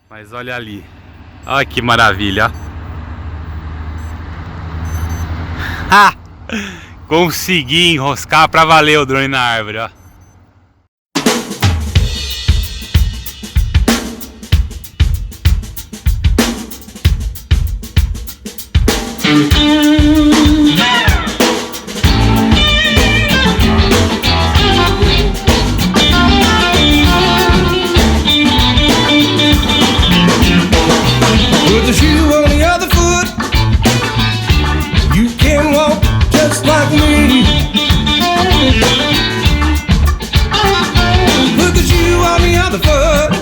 Mas olha ali. Olha que maravilha. Ha! Consegui enroscar pra valer o drone na árvore, ó. With the shoe on the other foot, you can walk just like me. With the shoe on the other foot,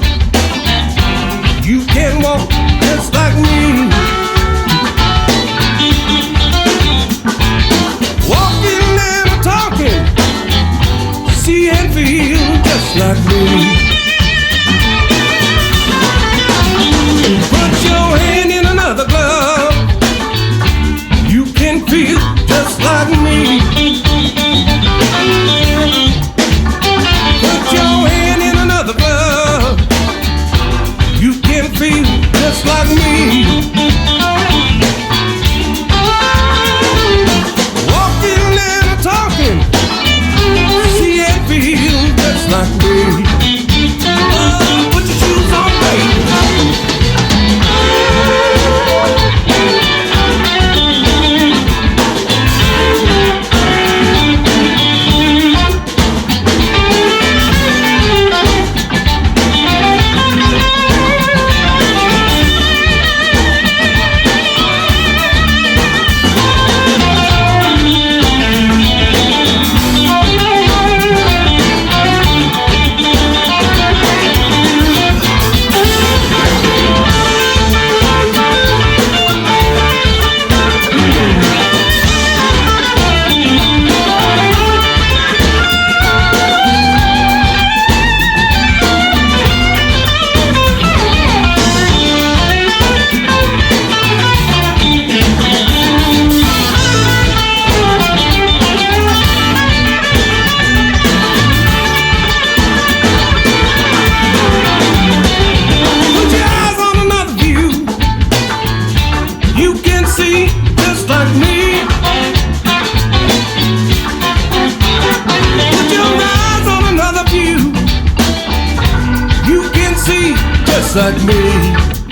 you can walk just like me. Walking and talking, see and feel just like me. Put your hand in another glove, you can feel just like me. Put your hand in another glove, you can feel just like me. Walking and talking, see and feel just like me. Oh, put your shoes on, baby. Like me.